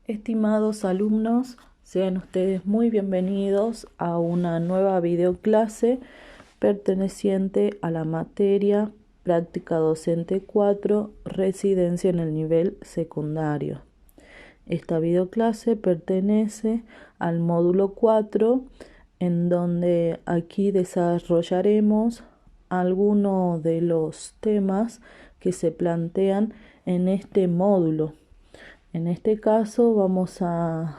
Estimados alumnos, sean ustedes muy bienvenidos a una nueva videoclase perteneciente a la materia Práctica Docente 4, Residencia en el nivel secundario. Esta videoclase pertenece al módulo 4, en donde aquí desarrollaremos algunos de los temas que se plantean en este módulo. En este caso vamos a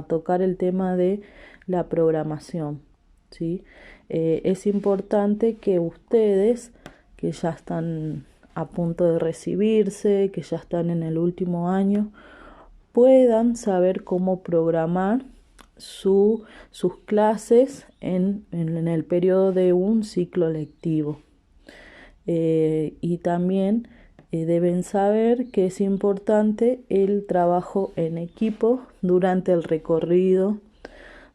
tocar el tema de la programación, ¿sí? Es importante que ustedes, que ya están a punto de recibirse, que ya están en el último año, puedan saber cómo programar sus clases en el periodo de un ciclo lectivo. Y también deben saber que es importante el trabajo en equipo durante el recorrido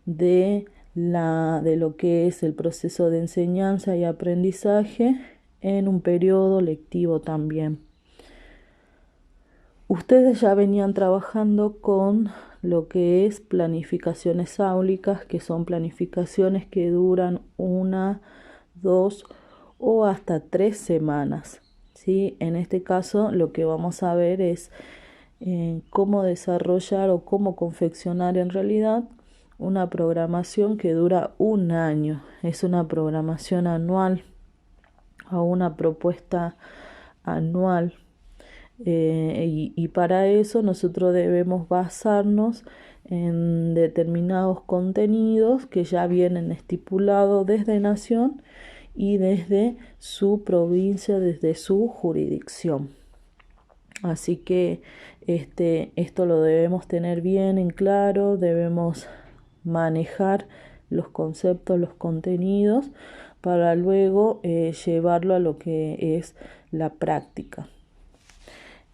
de lo que es el proceso de enseñanza y aprendizaje en un periodo lectivo también. Ustedes ya venían trabajando con lo que es planificaciones áulicas, que son planificaciones que duran 1, 2 o hasta 3 semanas. ¿Sí? En este caso lo que vamos a ver es cómo desarrollar o cómo confeccionar en realidad una programación que dura un año. Es una programación anual o una propuesta anual. Y para eso nosotros debemos basarnos en determinados contenidos que ya vienen estipulados desde Nación y desde su provincia, desde su jurisdicción. Así que esto lo debemos tener bien en claro, debemos manejar los conceptos, los contenidos, para luego llevarlo a lo que es la práctica.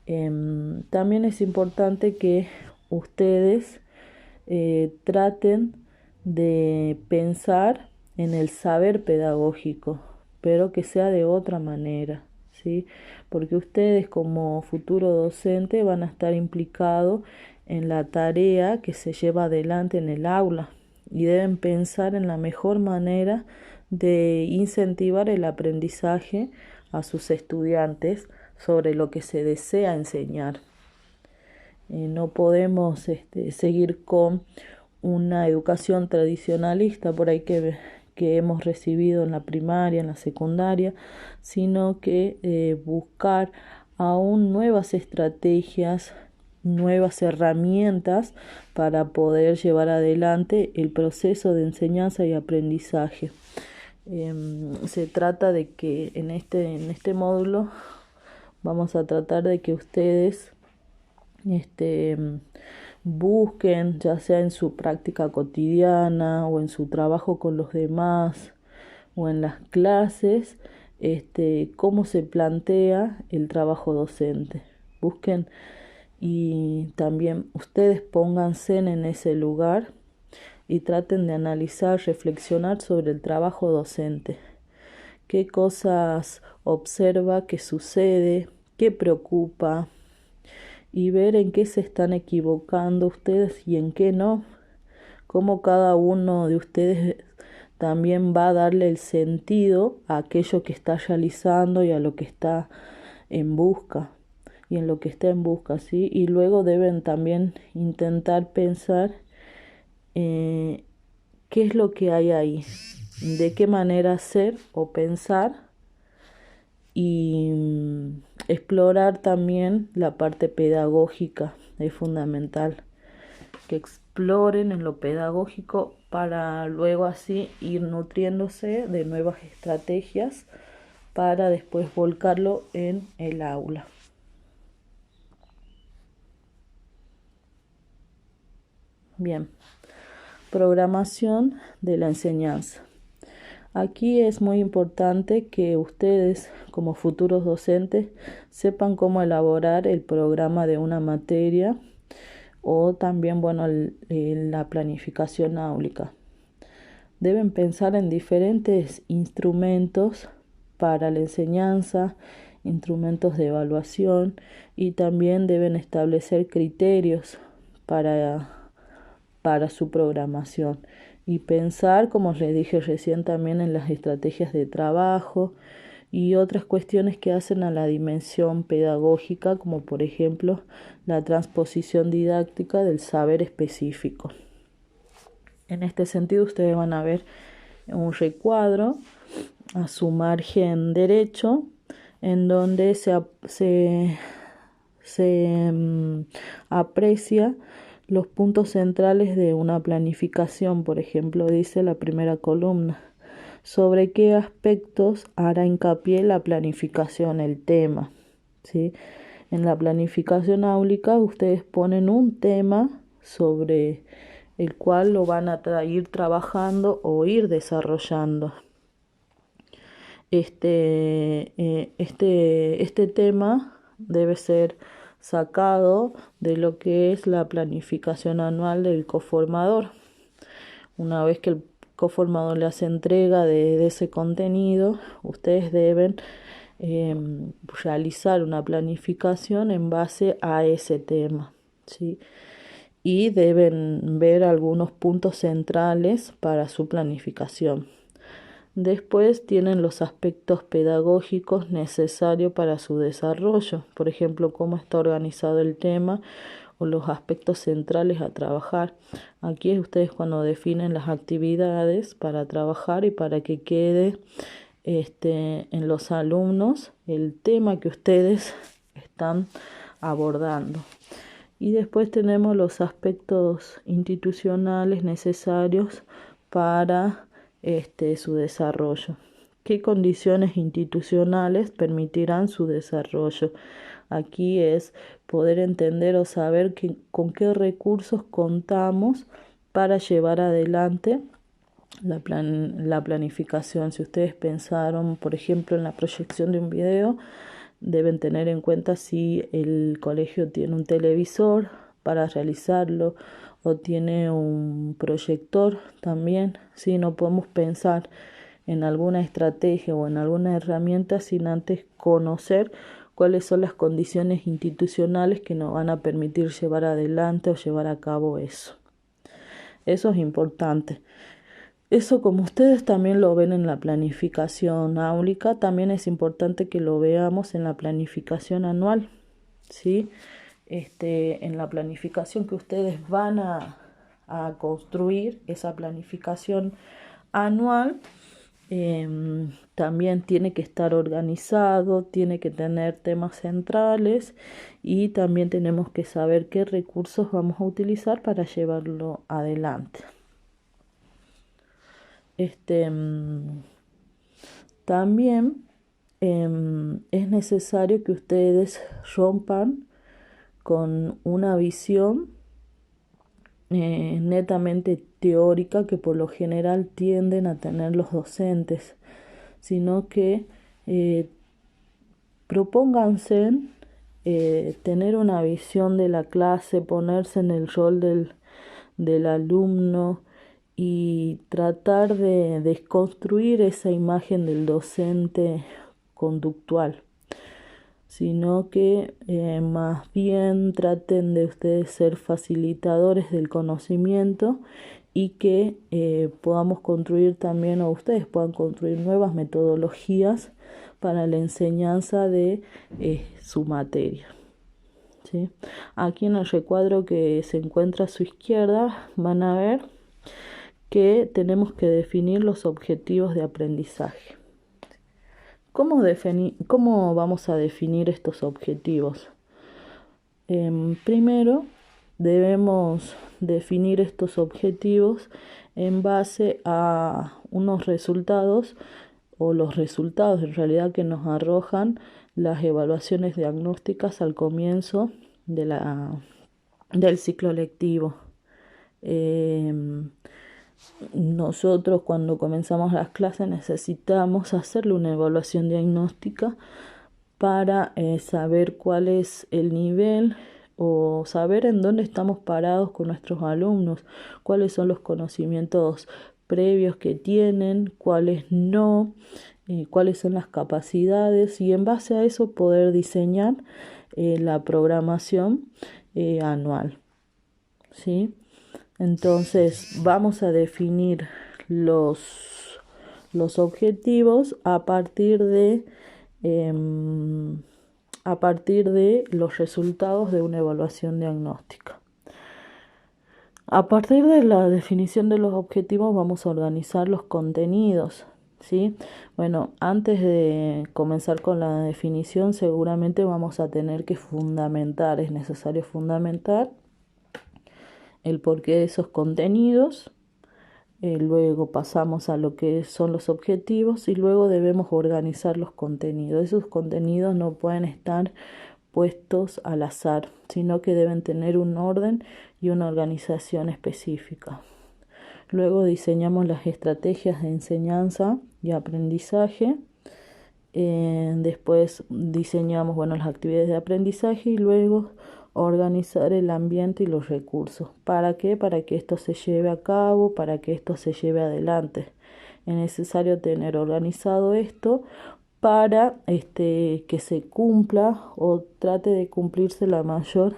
También es importante que ustedes traten de pensar en el saber pedagógico, pero que sea de otra manera, ¿sí? Porque ustedes como futuro docente van a estar implicados en la tarea que se lleva adelante en el aula y deben pensar en la mejor manera de incentivar el aprendizaje a sus estudiantes sobre lo que se desea enseñar. No podemos seguir con una educación tradicionalista por ahí que hemos recibido en la primaria, en la secundaria, sino que buscar aún nuevas estrategias, nuevas herramientas para poder llevar adelante el proceso de enseñanza y aprendizaje. Se trata de que en este módulo vamos a tratar de que ustedes busquen, ya sea en su práctica cotidiana o en su trabajo con los demás o en las clases, cómo se plantea el trabajo docente. Busquen y también ustedes pónganse en ese lugar y traten de analizar, reflexionar sobre el trabajo docente. ¿Qué cosas observa, qué sucede, qué preocupa? Y ver en qué se están equivocando ustedes y en qué no. Cómo cada uno de ustedes también va a darle el sentido a aquello que está realizando y a lo que está en busca. Y en lo que está en busca, ¿sí? Y luego deben también intentar pensar qué es lo que hay ahí, de qué manera hacer o pensar y explorar también la parte pedagógica. Es fundamental que exploren en lo pedagógico para luego así ir nutriéndose de nuevas estrategias para después volcarlo en el aula. Bien, programación de la enseñanza. Aquí es muy importante que ustedes, como futuros docentes, sepan cómo elaborar el programa de una materia o también, la planificación áulica. Deben pensar en diferentes instrumentos para la enseñanza, instrumentos de evaluación, y también deben establecer criterios para su programación. Y pensar, como les dije recién, también en las estrategias de trabajo y otras cuestiones que hacen a la dimensión pedagógica, como por ejemplo la transposición didáctica del saber específico. En este sentido, ustedes van a ver un recuadro a su margen derecho, en donde se aprecia los puntos centrales de una planificación. Por ejemplo, dice la primera columna: ¿sobre qué aspectos hará hincapié la planificación, el tema? ¿Sí? En la planificación áulica ustedes ponen un tema sobre el cual lo van a ir trabajando o ir desarrollando. Este tema debe ser sacado de lo que es la planificación anual del coformador. Una vez que el coformador le hace entrega de ese contenido, ustedes deben realizar una planificación en base a ese tema, ¿sí? Y deben ver algunos puntos centrales para su planificación. Después tienen los aspectos pedagógicos necesarios para su desarrollo, por ejemplo, cómo está organizado el tema o los aspectos centrales a trabajar. Aquí es ustedes cuando definen las actividades para trabajar y para que quede en los alumnos el tema que ustedes están abordando. Y después tenemos los aspectos institucionales necesarios para su desarrollo. ¿Qué condiciones institucionales permitirán su desarrollo? Aquí es poder entender o saber con qué recursos contamos para llevar adelante la planificación. Si ustedes pensaron, por ejemplo, en la proyección de un video, deben tener en cuenta si el colegio tiene un televisor para realizarlo o tiene un proyector también. Si no podemos pensar en alguna estrategia o en alguna herramienta sin antes conocer cuáles son las condiciones institucionales que nos van a permitir llevar adelante o llevar a cabo eso. Eso es importante. Eso, como ustedes también lo ven en la planificación áulica, también es importante que lo veamos en la planificación anual, ¿sí? En la planificación que ustedes van a construir, esa planificación anual, también tiene que estar organizado, tiene que tener temas centrales y también tenemos que saber qué recursos vamos a utilizar para llevarlo adelante. También es necesario que ustedes rompan con una visión netamente teórica que por lo general tienden a tener los docentes, sino que propónganse tener una visión de la clase, ponerse en el rol del alumno y tratar de desconstruir esa imagen del docente conductual, sino que más bien traten de ustedes ser facilitadores del conocimiento y que podamos construir también, o ustedes puedan construir nuevas metodologías para la enseñanza de su materia, ¿sí? Aquí en el recuadro que se encuentra a su izquierda van a ver que tenemos que definir los objetivos de aprendizaje. ¿Cómo vamos a definir estos objetivos? Primero, debemos definir estos objetivos en base a unos resultados o los resultados en realidad que nos arrojan las evaluaciones diagnósticas al comienzo del ciclo lectivo. Nosotros cuando comenzamos las clases necesitamos hacerle una evaluación diagnóstica para saber cuál es el nivel o saber en dónde estamos parados con nuestros alumnos, cuáles son los conocimientos previos que tienen, cuáles no, cuáles son las capacidades y en base a eso poder diseñar la programación anual. ¿sí? Entonces vamos a definir los objetivos a partir de los resultados de una evaluación diagnóstica. A partir de la definición de los objetivos vamos a organizar los contenidos, ¿sí? Bueno, antes de comenzar con la definición, seguramente vamos a tener que fundamentar, es necesario fundamentar el porqué de esos contenidos. Luego pasamos a lo que son los objetivos y luego debemos organizar los contenidos. Esos contenidos no pueden estar puestos al azar, sino que deben tener un orden y una organización específica. Luego diseñamos las estrategias de enseñanza y aprendizaje. Después diseñamos las actividades de aprendizaje y luego organizar el ambiente y los recursos. ¿Para qué? Para que esto se lleve a cabo, para que esto se lleve adelante. Es necesario tener organizado esto para que se cumpla o trate de cumplirse la mayor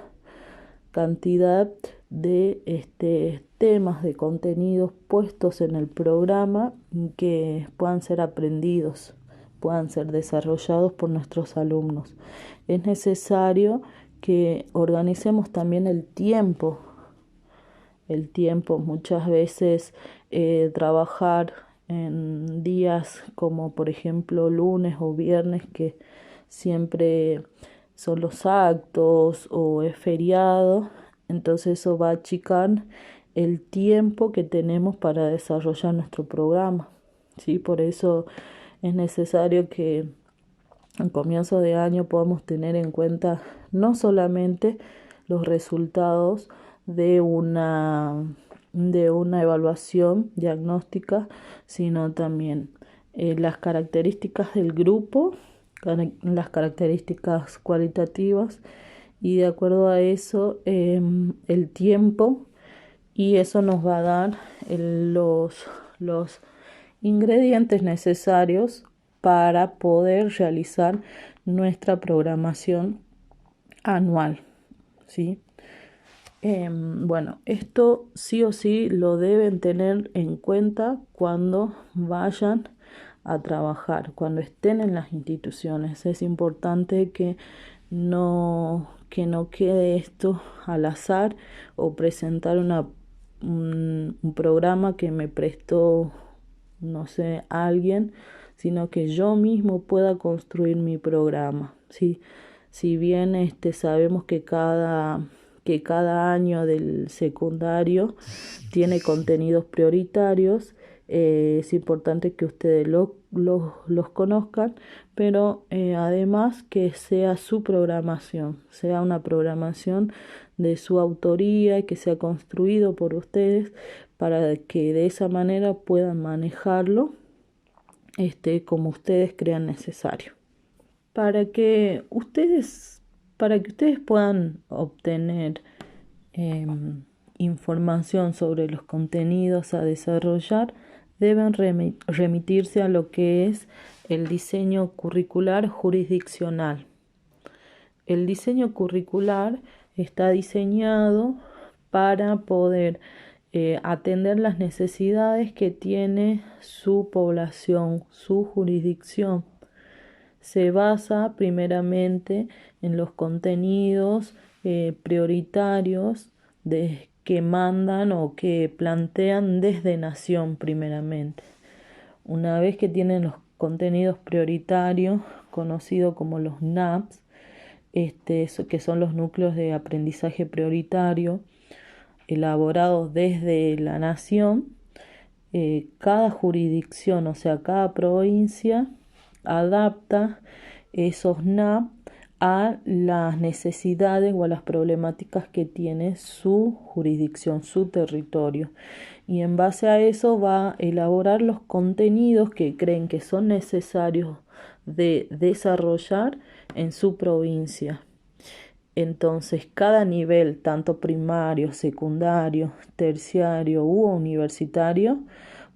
cantidad de temas, de contenidos puestos en el programa que puedan ser aprendidos, puedan ser desarrollados por nuestros alumnos. Es necesario que organicemos también el tiempo. Muchas veces trabajar en días como por ejemplo lunes o viernes, que siempre son los actos o es feriado, entonces eso va a achicar el tiempo que tenemos para desarrollar nuestro programa, ¿sí? Por eso es necesario que al comienzo de año podamos tener en cuenta no solamente los resultados de una evaluación diagnóstica, sino también las características del grupo, las características cualitativas, y de acuerdo a eso el tiempo, y eso nos va a dar los ingredientes necesarios para poder realizar nuestra programación anual, ¿sí? Esto sí o sí lo deben tener en cuenta cuando vayan a trabajar, cuando estén en las instituciones. Es importante que no quede esto al azar o presentar un programa que me prestó, no sé, alguien, sino que yo mismo pueda construir mi programa, ¿sí? Si bien sabemos que cada año del secundario tiene contenidos prioritarios, es importante que ustedes los conozcan, pero además que sea su programación, sea una programación de su autoría, que sea construido por ustedes, para que de esa manera puedan manejarlo como ustedes crean necesario. Para que ustedes puedan obtener información sobre los contenidos a desarrollar, deben remitirse a lo que es el diseño curricular jurisdiccional. El diseño curricular está diseñado para poder atender las necesidades que tiene su población, su jurisdicción. Se basa primeramente en los contenidos prioritarios que mandan o que plantean desde Nación primeramente. Una vez que tienen los contenidos prioritarios, conocidos como los NAPs, que son los núcleos de aprendizaje prioritario, elaborados desde la Nación, cada jurisdicción, o sea, cada provincia, adapta esos NAP a las necesidades o a las problemáticas que tiene su jurisdicción, su territorio. Y en base a eso va a elaborar los contenidos que creen que son necesarios de desarrollar en su provincia. Entonces, cada nivel, tanto primario, secundario, terciario u universitario,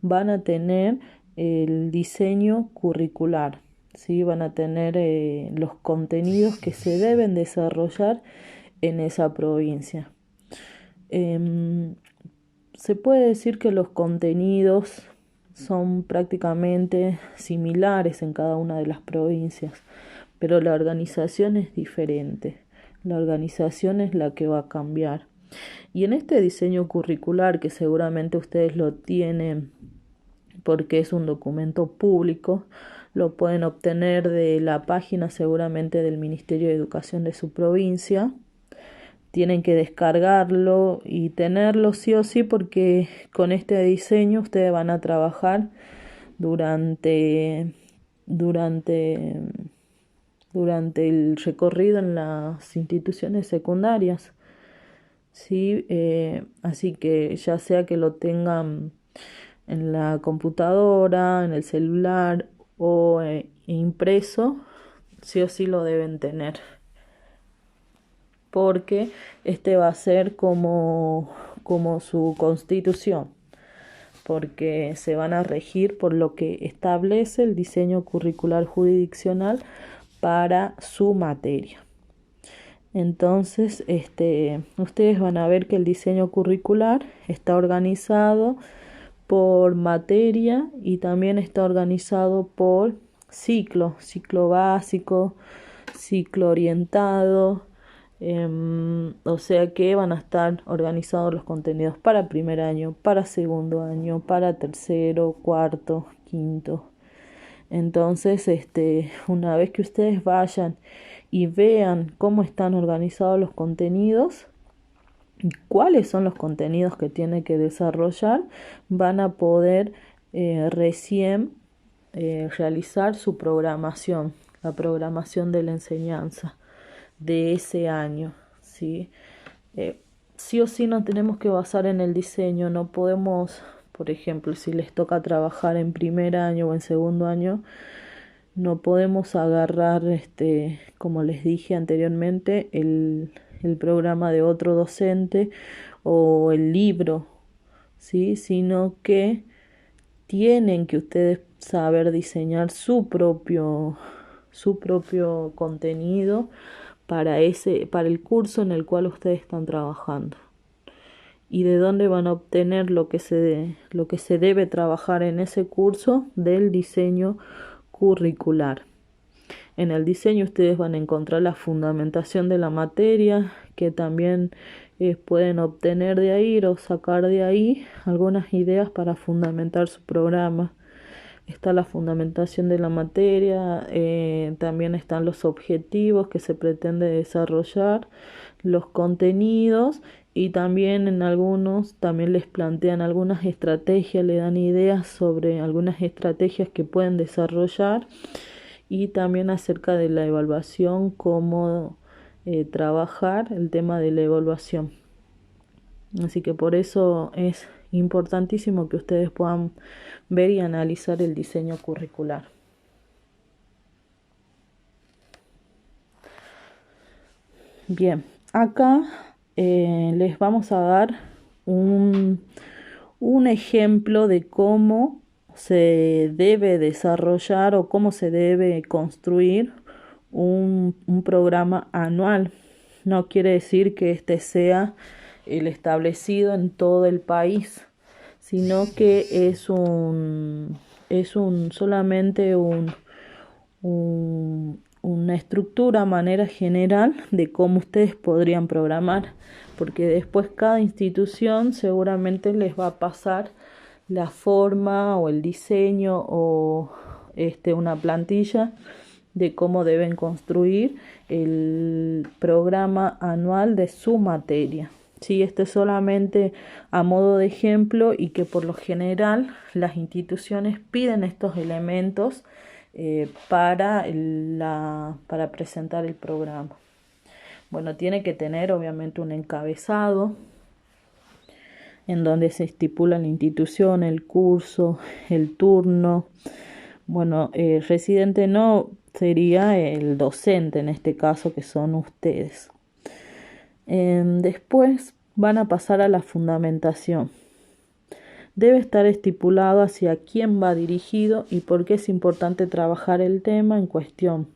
van a tener el diseño curricular, ¿sí? Van a tener los contenidos que se deben desarrollar en esa provincia. Se puede decir que los contenidos son prácticamente similares en cada una de las provincias, pero la organización es diferente. La organización es la que va a cambiar. Y en este diseño curricular, que seguramente ustedes lo tienen porque es un documento público, lo pueden obtener de la página seguramente del Ministerio de Educación de su provincia. Tienen que descargarlo y tenerlo sí o sí, porque con este diseño ustedes van a trabajar durante el recorrido en las instituciones secundarias. ¿Sí? Así que ya sea que lo tengan en la computadora, en el celular o impreso, sí o sí lo deben tener, porque este va a ser como su constitución, porque se van a regir por lo que establece el diseño curricular jurisdiccional para su materia. Entonces, ustedes van a ver que el diseño curricular está organizado por materia y también está organizado por ciclo básico, ciclo orientado, o sea que van a estar organizados los contenidos para primer año, para segundo año, para tercero, cuarto, quinto. Entonces, una vez que ustedes vayan y vean cómo están organizados los contenidos y cuáles son los contenidos que tienen que desarrollar, van a poder recién realizar su programación, la programación de la enseñanza de ese año, ¿sí? Sí o sí nos tenemos que basar en el diseño, no podemos, por ejemplo, si les toca trabajar en primer año o en segundo año, no podemos agarrar, como les dije anteriormente, el programa de otro docente o el libro, ¿sí? Sino que tienen que ustedes saber diseñar su propio contenido para el curso en el cual ustedes están trabajando. Y de dónde van a obtener lo que se debe trabajar en ese curso del diseño curricular. En el diseño ustedes van a encontrar la fundamentación de la materia, que también pueden obtener de ahí o sacar de ahí algunas ideas para fundamentar su programa. Está la fundamentación de la materia, también están los objetivos que se pretende desarrollar, los contenidos, y también en algunos también les plantean algunas estrategias, le dan ideas sobre algunas estrategias que pueden desarrollar, y también acerca de la evaluación, cómo trabajar el tema de la evaluación. Así que por eso es importantísimo que ustedes puedan ver y analizar el diseño curricular. Bien, acá les vamos a dar un ejemplo de cómo se debe desarrollar o cómo se debe construir un programa anual. No quiere decir que este sea el establecido en todo el país, sino que es solamente una estructura, manera general de cómo ustedes podrían programar, porque después cada institución seguramente les va a pasar la forma o el diseño o una plantilla de cómo deben construir el programa anual de su materia. Sí, es solamente a modo de ejemplo, y que por lo general las instituciones piden estos elementos para presentar el programa. Bueno, tiene que tener obviamente un encabezado en donde se estipula la institución, el curso, el turno. Bueno, residente no sería el docente en este caso, que son ustedes. Después van a pasar a la fundamentación. Debe estar estipulado hacia quién va dirigido y por qué es importante trabajar el tema en cuestión.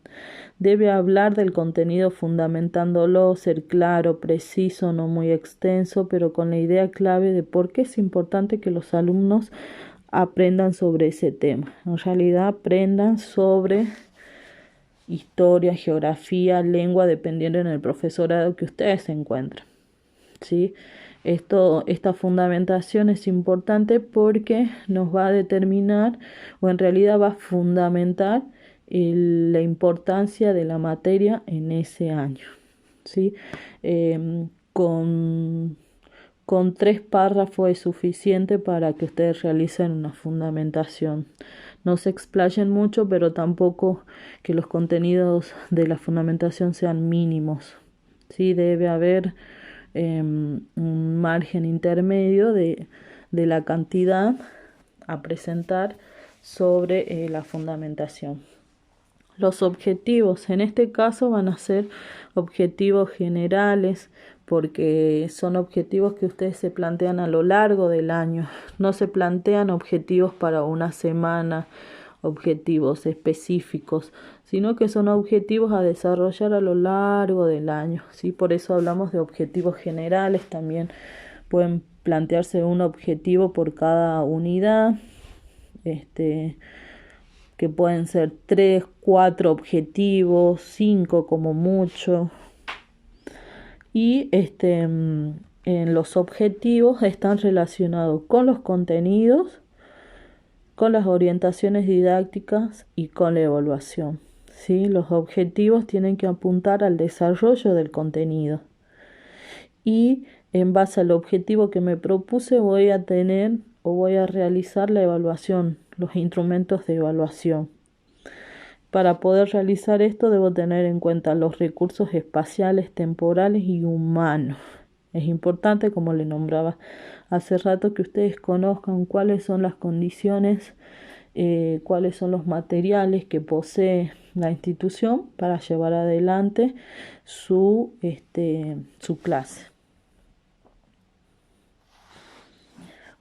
Debe hablar del contenido fundamentándolo, ser claro, preciso, no muy extenso, pero con la idea clave de por qué es importante que los alumnos aprendan sobre ese tema. En realidad aprendan sobre historia, geografía, lengua, dependiendo en el profesorado que ustedes se encuentren. ¿Sí? Esta fundamentación es importante porque nos va a determinar, o en realidad va a fundamentar la importancia de la materia en ese año. ¿Sí? Con 3 párrafos es suficiente para que ustedes realicen una fundamentación. No se explayen mucho, pero tampoco que los contenidos de la fundamentación sean mínimos. ¿Sí? Debe haber un margen intermedio de la cantidad a presentar sobre la fundamentación. Los objetivos en este caso van a ser objetivos generales porque son objetivos que ustedes se plantean a lo largo del año. No se plantean objetivos para una semana, objetivos específicos, sino que son objetivos a desarrollar a lo largo del año, ¿sí? Por eso hablamos de objetivos generales. También pueden plantearse un objetivo por cada unidad, que pueden ser 3, 4 objetivos, 5 como mucho. Y en los objetivos están relacionados con los contenidos, con las orientaciones didácticas y con la evaluación. ¿Sí? Los objetivos tienen que apuntar al desarrollo del contenido. Y en base al objetivo que me propuse voy a tener o voy a realizar la evaluación, los instrumentos de evaluación. Para poder realizar esto debo tener en cuenta los recursos espaciales, temporales y humanos. Es importante, como le nombraba hace rato, que ustedes conozcan cuáles son las condiciones, cuáles son los materiales que posee la institución para llevar adelante su clase.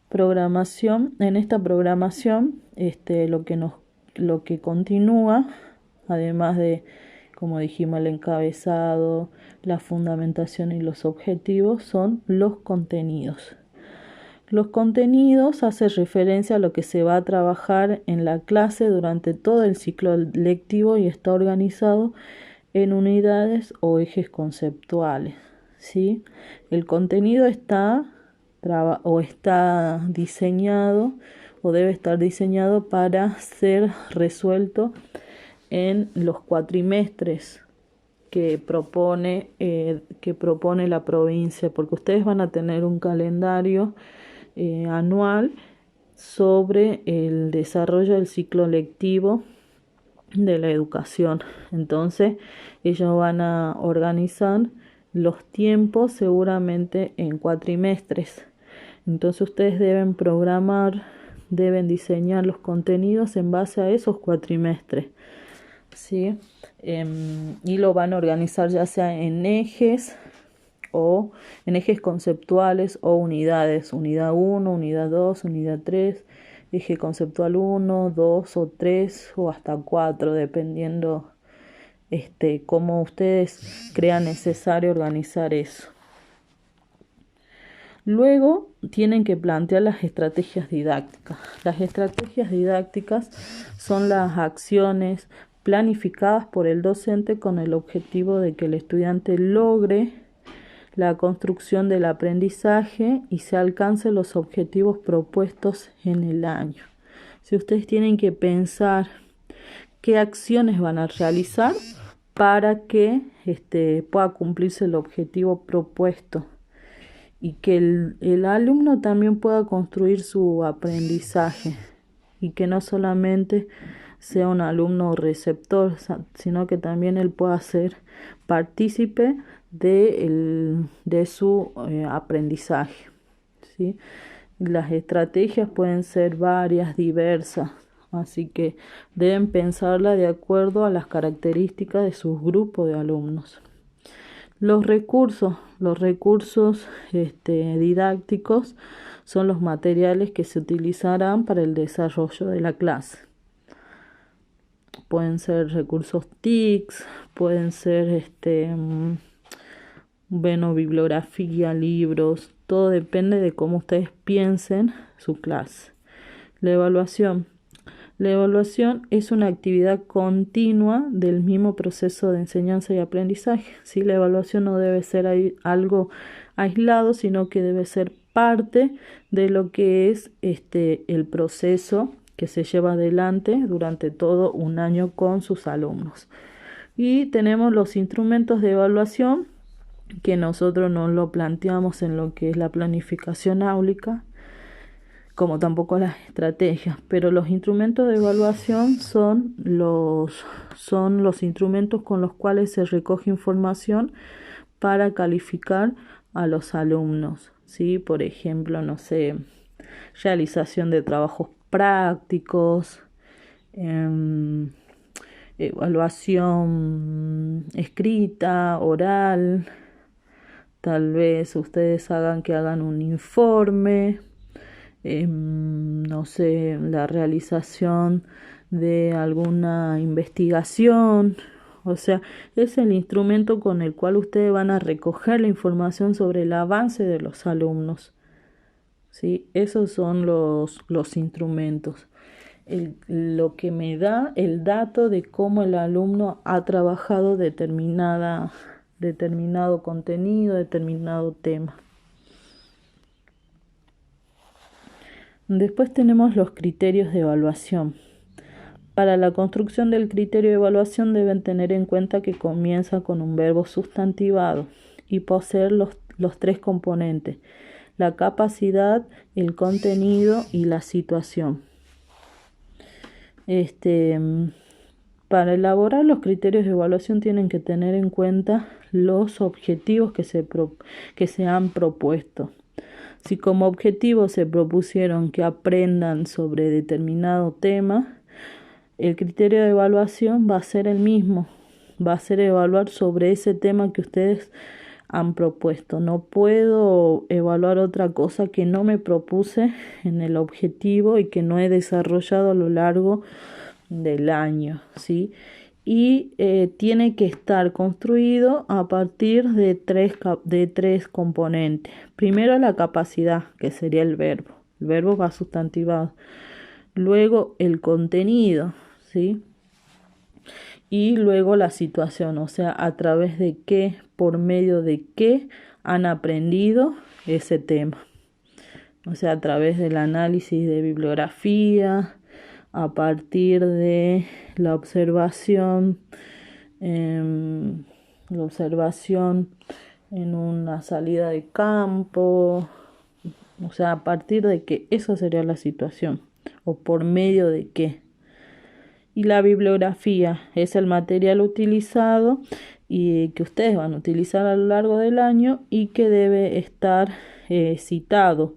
Programación. En esta programación, lo que continúa, además de, como dijimos, el encabezado, la fundamentación y los objetivos, son los contenidos. Los contenidos hacen referencia a lo que se va a trabajar en la clase durante todo el ciclo lectivo y está organizado en unidades o ejes conceptuales. ¿Sí? El contenido está diseñado o debe estar diseñado para ser resuelto en los cuatrimestres que propone la provincia, porque ustedes van a tener un calendario anual sobre el desarrollo del ciclo lectivo de la educación. Entonces ellos van a organizar los tiempos seguramente en cuatrimestres. Entonces ustedes deben programar, deben diseñar los contenidos en base a esos cuatrimestres, ¿sí? Y lo van a organizar ya sea en ejes o en ejes conceptuales o unidades, unidad 1, unidad 2, unidad 3, eje conceptual 1, 2 o 3 o hasta 4, dependiendo cómo ustedes crean necesario organizar eso. Luego tienen que plantear las estrategias didácticas. Las estrategias didácticas son las acciones planificadas por el docente con el objetivo de que el estudiante logre la construcción del aprendizaje y se alcancen los objetivos propuestos en el año. Si ustedes tienen que pensar qué acciones van a realizar para que pueda cumplirse el objetivo propuesto y que el alumno también pueda construir su aprendizaje y que no solamente sea un alumno receptor, sino que también él pueda ser partícipe de su aprendizaje, ¿sí? Las estrategias pueden ser varias, diversas, así que deben pensarla de acuerdo a las características de sus grupos de alumnos. Los recursos didácticos son los materiales que se utilizarán para el desarrollo de la clase. Pueden ser recursos TICs, pueden ser bibliografía, libros, todo depende de cómo ustedes piensen su clase. La evaluación. La evaluación es una actividad continua del mismo proceso de enseñanza y aprendizaje. ¿Sí? La evaluación no debe ser algo aislado, sino que debe ser parte de lo que es el proceso que se lleva adelante durante todo un año con sus alumnos. Y tenemos los instrumentos de evaluación que nosotros no lo planteamos en lo que es la planificación áulica, como tampoco las estrategias, pero los instrumentos de evaluación son los instrumentos con los cuales se recoge información para calificar a los alumnos, ¿sí? Por ejemplo, realización de trabajos prácticos, evaluación escrita, oral, tal vez ustedes hagan un informe, la realización de alguna investigación. O sea, es el instrumento con el cual ustedes van a recoger la información sobre el avance de los alumnos. ¿Sí? Esos son los instrumentos. Lo que me da el dato de cómo el alumno ha trabajado determinado contenido, determinado tema. Después tenemos los criterios de evaluación. Para la construcción del criterio de evaluación deben tener en cuenta que comienza con un verbo sustantivado y poseer los tres componentes: la capacidad, el contenido y la situación. Para elaborar los criterios de evaluación tienen que tener en cuenta los objetivos que se han propuesto. Si como objetivo se propusieron que aprendan sobre determinado tema, el criterio de evaluación va a ser el mismo, va a ser evaluar sobre ese tema que ustedes han propuesto. No puedo evaluar otra cosa que no me propuse en el objetivo y que no he desarrollado a lo largo del año, ¿sí? Y tiene que estar construido a partir de tres componentes. Primero, la capacidad, que sería el verbo va sustantivado. Luego, el contenido, ¿sí? Y luego la situación, o sea, a través de qué, por medio de qué han aprendido ese tema. O sea, a través del análisis de bibliografía, a partir de la observación en una salida de campo, o sea, a partir de que esa sería la situación, o por medio de qué. Y la bibliografía es el material utilizado y que ustedes van a utilizar a lo largo del año y que debe estar citado,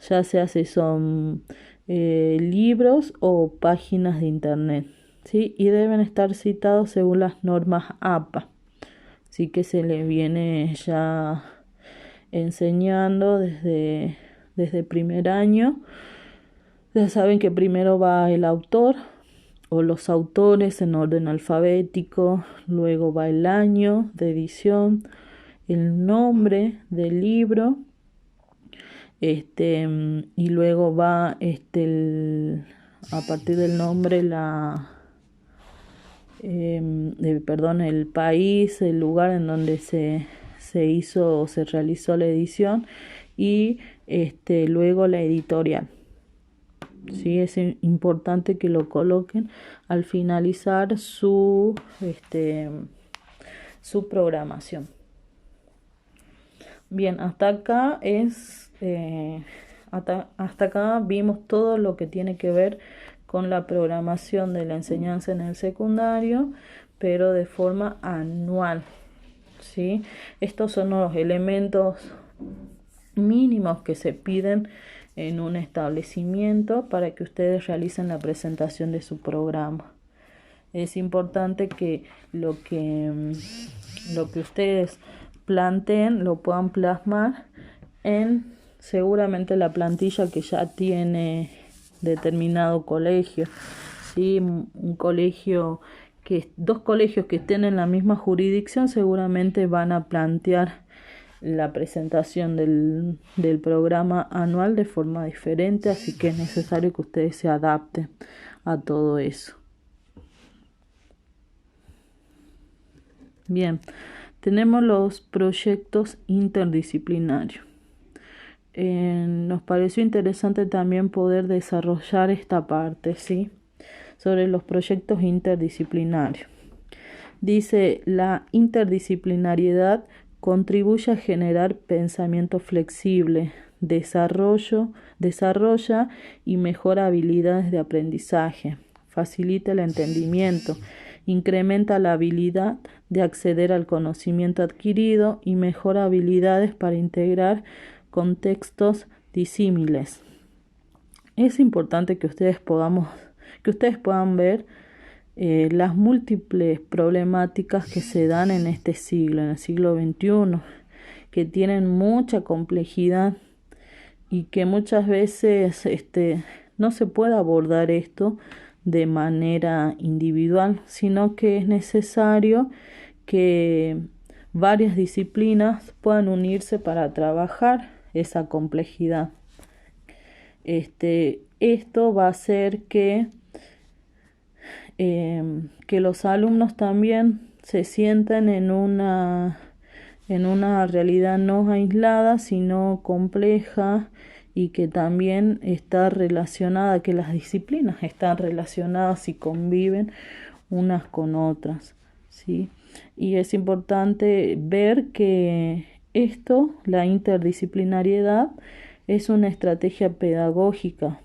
ya sea si son libros o páginas de internet, ¿sí? Y deben estar citados según las normas APA, sí, que se le viene ya enseñando desde primer año. Ya saben que primero va el autor o los autores en orden alfabético, luego va el año de edición, el nombre del libro, y luego va a partir del nombre el país, el lugar en donde se hizo o se realizó la edición y luego la editorial. Sí, es importante que lo coloquen al finalizar su programación. Bien, hasta acá vimos todo lo que tiene que ver con la programación de la enseñanza en el secundario, pero de forma anual, ¿sí? Estos son los elementos mínimos que se piden en un establecimiento para que ustedes realicen la presentación de su programa. Es importante que lo que ustedes planteen lo puedan plasmar en seguramente la plantilla que ya tiene determinado colegio. ¿Sí? Un colegio dos colegios que estén en la misma jurisdicción seguramente van a plantear la presentación del programa anual de forma diferente, así que es necesario que ustedes se adapten a todo eso. Bien, tenemos los proyectos interdisciplinarios. Nos pareció interesante también poder desarrollar esta parte, ¿sí? Sobre los proyectos interdisciplinarios. Dice, la interdisciplinariedad contribuye a generar pensamiento flexible, desarrolla y mejora habilidades de aprendizaje, facilita el entendimiento, incrementa la habilidad de acceder al conocimiento adquirido y mejora habilidades para integrar contextos disímiles. Es importante que ustedes puedan ver las múltiples problemáticas que se dan en este siglo, en el siglo XXI, que tienen mucha complejidad y que muchas veces no se puede abordar esto de manera individual, sino que es necesario que varias disciplinas puedan unirse para trabajar esa complejidad. Esto va a hacer que los alumnos también se sientan en una realidad no aislada, sino compleja, y que también está relacionada, que las disciplinas están relacionadas y conviven unas con otras, ¿sí? Y es importante ver que la interdisciplinariedad, es una estrategia pedagógica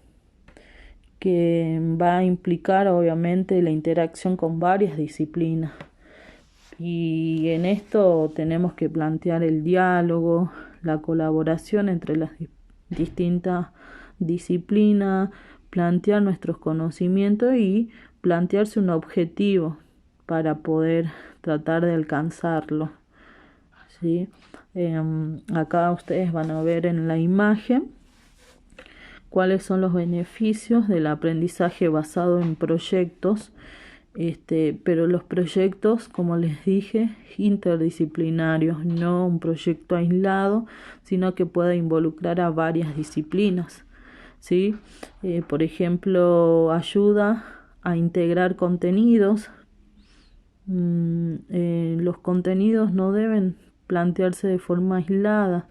que va a implicar obviamente la interacción con varias disciplinas. Y en esto tenemos que plantear el diálogo, la colaboración entre las distintas disciplinas, plantear nuestros conocimientos y plantearse un objetivo para poder tratar de alcanzarlo, ¿sí? Acá ustedes van a ver en la imagen cuáles son los beneficios del aprendizaje basado en proyectos, pero los proyectos, como les dije, interdisciplinarios, no un proyecto aislado, sino que pueda involucrar a varias disciplinas, ¿sí? Por ejemplo, ayuda a integrar contenidos. Los contenidos no deben plantearse de forma aislada,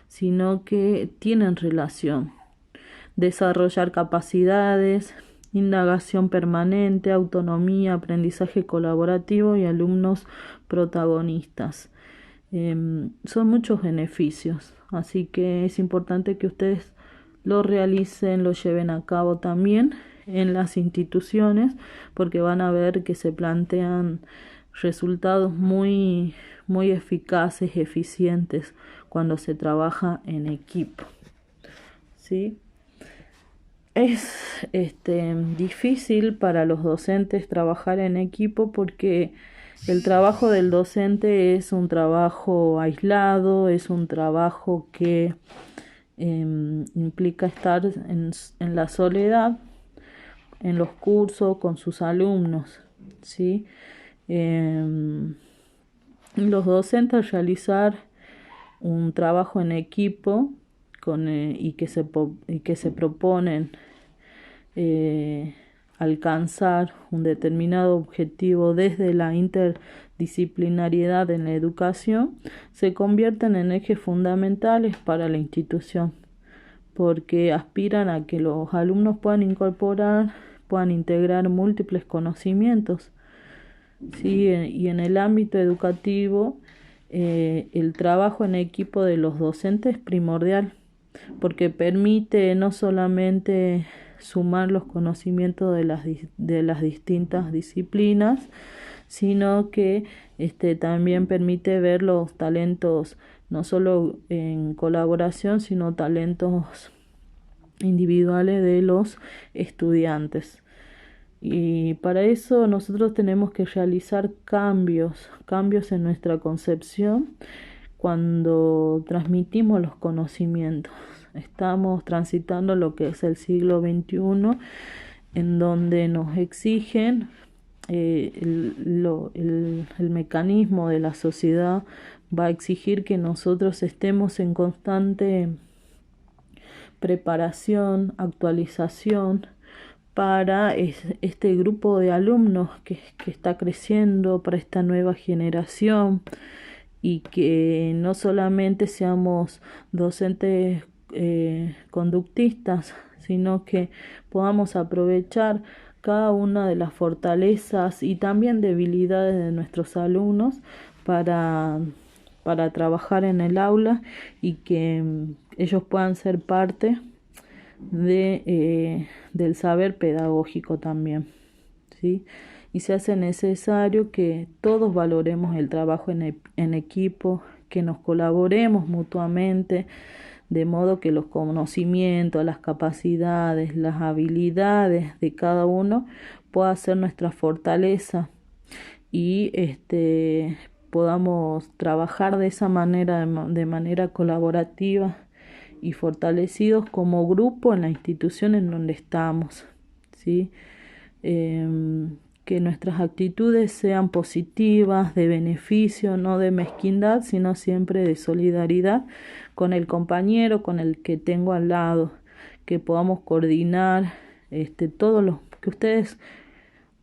sino que tienen relación. Desarrollar capacidades, indagación permanente, autonomía, aprendizaje colaborativo y alumnos protagonistas. Son muchos beneficios, así que es importante que ustedes lo realicen, lo lleven a cabo también en las instituciones, porque van a ver que se plantean resultados muy, muy eficaces, eficientes cuando se trabaja en equipo, ¿sí? Es difícil para los docentes trabajar en equipo porque el trabajo del docente es un trabajo aislado, es un trabajo que implica estar en la soledad, en los cursos con sus alumnos, ¿sí? Los docentes realizar un trabajo en equipo y que se proponen alcanzar un determinado objetivo desde la interdisciplinariedad en la educación, se convierten en ejes fundamentales para la institución, porque aspiran a que los alumnos puedan integrar múltiples conocimientos, ¿sí? Y en el ámbito educativo, el trabajo en equipo de los docentes es primordial, porque permite no solamente sumar los conocimientos de las distintas disciplinas, sino que también permite ver los talentos, no solo en colaboración, sino talentos individuales de los estudiantes. Y para eso nosotros tenemos que realizar cambios en nuestra concepción cuando transmitimos los conocimientos. Estamos transitando lo que es el siglo XXI, en donde nos exigen el mecanismo de la sociedad va a exigir que nosotros estemos en constante preparación, actualización para este grupo de alumnos que está creciendo, para esta nueva generación, y que no solamente seamos docentes conductistas, sino que podamos aprovechar cada una de las fortalezas y también debilidades de nuestros alumnos para trabajar en el aula, y que ellos puedan ser parte del saber pedagógico también, ¿sí? Y se hace necesario que todos valoremos el trabajo en equipo, que nos colaboremos mutuamente, de modo que los conocimientos, las capacidades, las habilidades de cada uno pueda ser nuestra fortaleza, y podamos trabajar de esa manera, de manera colaborativa y fortalecidos como grupo en la institución en donde estamos, ¿sí? Que nuestras actitudes sean positivas, de beneficio, no de mezquindad, sino siempre de solidaridad con el compañero, con el que tengo al lado, que podamos coordinar todos los que ustedes,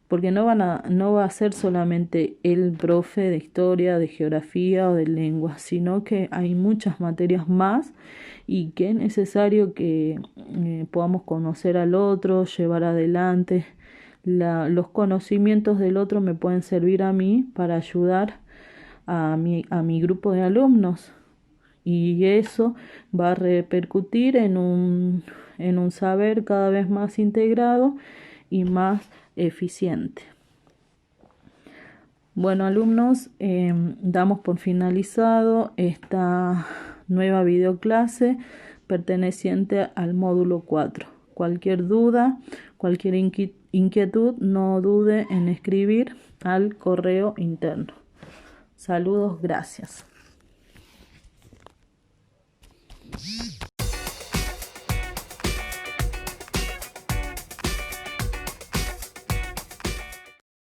porque no va a ser solamente el profe de historia, de geografía o de lengua, sino que hay muchas materias más, y que es necesario que podamos conocer al otro, llevar adelante. Los conocimientos del otro me pueden servir a mí para ayudar a mi grupo de alumnos, y eso va a repercutir en un saber cada vez más integrado y más eficiente. Bueno, alumnos, damos por finalizado esta nueva videoclase perteneciente al módulo 4. Cualquier duda, cualquier inquietud, no dude en escribir al correo interno. Saludos, gracias.